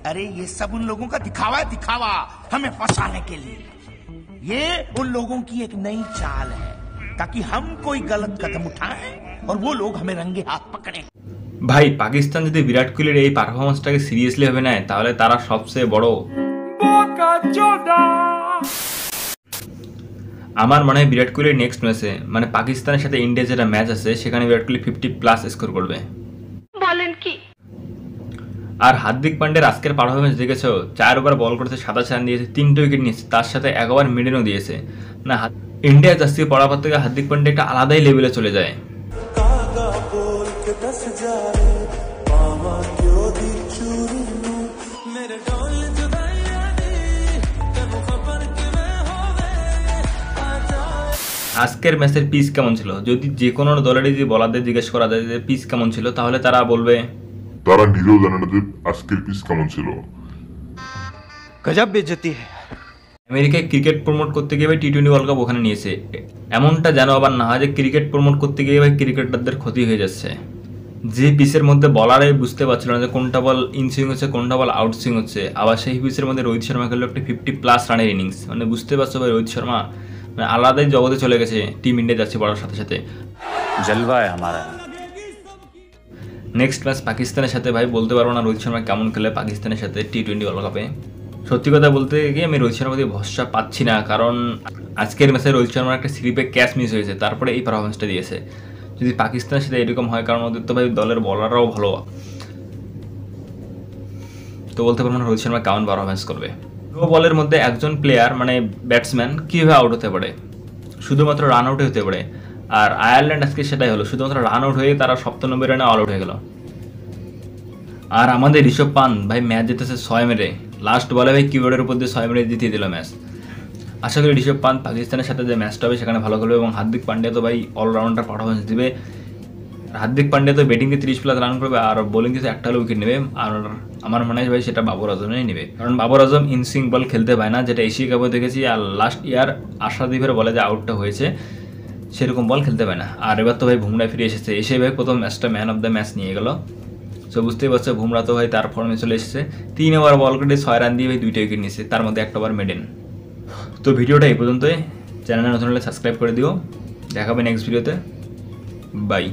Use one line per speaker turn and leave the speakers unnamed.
अरे ये सब उन लोगों का दिखावा है, दिखावा हमें फंसाने के लिए। ये उन लोगों की एक नई चाल है ताकि हम कोई गलत कदम उठाएं और वो लोग हमें रंगे हाथ पकड़े।
ভাই পাকিস্তান যদি বিরাট কোহলির এই পারফরম্যান্সটাকে সিরিয়াসলি ভাবে নেয় তাহলে তারা সবচেয়ে বড় আমার মনে হয় বিরাট কোহলির নেক্সট ম্যাচে মানে পাকিস্তানের সাথে ইন্ডিয়ার যেটা ম্যাচ আছে সেখানে বিরাট কোহলি 50+ স্কোর করবে। বলেন কি? আর হার্দিক পান্ডের আজকের পারফরম্যান্স দেখেছো, 4 ওভার বল করেছে, 27 রান দিয়েছে, 3টে উইকেট নিয়েছে, তার সাথে 1 ওভার মিডেনও দিয়েছে। না ইন্ডিয়া জার্সি পড়ার পর থেকে হার্দিক পান্ডে একটা আলাদাই লেভেলে চলে যায়। আজকের ম্যাচের পিচ কেমন ছিল, যদি যে কোনো দলেরই যদি বলারদের জিজ্ঞেস করা যায় যে পিচ কেমন ছিল তাহলে তারা বলবে
তারা নিজেও জানে না যে আজকের পিচ কেমন ছিল।
গজব বেইজ্জতি है।
আমেরিকায় ক্রিকেট প্রমোট করতে গিয়ে ভাই টি-20 ওয়ার্ল্ড কাপ ওখানে নিয়েছে, এমনটা যেন আবার না হয় যে ক্রিকেট প্রমোট করতে গিয়ে ভাই ক্রিকেটারদের ক্ষতি হয়ে যাচ্ছে। যে পিচের মধ্যে বলারাই বুঝতে পারছিল না যে কোনটা বল ইন সুইং হচ্ছে কোনটা বল আউট সুইং হচ্ছে, আবার সেই পিচের মধ্যে রোহিত শর্মা খেললো একটা 50+ রানের ইনিংস। মানে বুঝতে পারছো ভাই রোহিত শর্মা মানে আলাদাই জগতে চলে গেছে টিম ইন্ডিয়া যাচ্ছে পড়ার সাথে সাথে।
জলওয়া আমারা
নেক্সট ম্যাচ পাকিস্তানের সাথে ভাই বলতে পারবো না রোহিত শর্মা কেমন খেলে পাকিস্তানের সাথে টি-20 ওয়ার্ল্ড কাপে। সত্যি কথা বলতে গিয়ে আমি রোহিত শর্মার প্রতি ভরসা পাচ্ছি না, কারণ আজকের ম্যাচে রোহিত শর্মার একটা স্লিপে ক্যাচ মিস হয়েছে, তারপরে এই পারফরমেন্সটা দিয়েছে। যদি পাকিস্তানের সাথে এরকম হয়, কারণ ওদের তো ভাই দলের বলাররাও ভালো, তো বলতে পারবো না রোহিত শর্মা কেমন পারফরমেন্স করবে। নো বলের মধ্যে একজন প্লেয়ার মানে ব্যাটসম্যান কীভাবে আউট হতে পারে, শুধুমাত্র রান আউটে হতে পারে। আর আয়ারল্যান্ড আজকে সেটাই হলো, শুধুমাত্র রান আউট হয়ে তারা 97 রানে অল আউট হয়ে গেল। আর আমাদের ঋষভ পান্ত ভাই ম্যাচ জিতেছে 6 মেরে, লাস্ট বলে ভাই কিবোর্ডের উপর দিয়ে 6 মেরে জিতিয়ে দিল ম্যাচ। আশা করি ঋষভ পান্ত পাকিস্তানের সাথে যে ম্যাচটা হবে সেখানে ভালো খেলবে এবং হার্দিক পান্ডিয়া তো ভাই অলরাউন্ডার পারফরমেন্স দিবে। হার্দিক পান্ডিয়া তো ব্যাটিং দিয়ে 30+ রান করবে আর বোলিং দিয়ে একটা উইকেট নেবে। আর আমার মনে হয় ভাই সেটা বাবর আজমই নেবে, কারণ বাবর আজম ইনসুইং বল খেলতে পায় না, যেটা এশিয়া কাপে দেখেছি। আর লাস্ট ইয়ার আশাদীপের বলে যে আউটটা হয়েছে সেরকম বল খেলতে পায় না। আর এবার তো ভাই বুমরা ফিরে এসেছে, এসে ভাই প্রথম ম্যাচটা ম্যান অফ দ্য ম্যাচ নিয়ে গেল। সো বুঝতেই পারছো বুমরা তো ভাই তার ফর্মে চলে এসেছে, 3 ওভার বল করে 6 রান দিয়ে ভাই 2টা উইকেট নিয়েছে, তার মধ্যে 1 ওভার মেডেন। তো ভিডিওটা এই পর্যন্তই, চ্যানেলে নতুন হলে সাবস্ক্রাইব করে দিও, দেখাবে নেক্সট ভিডিওতে, বাই।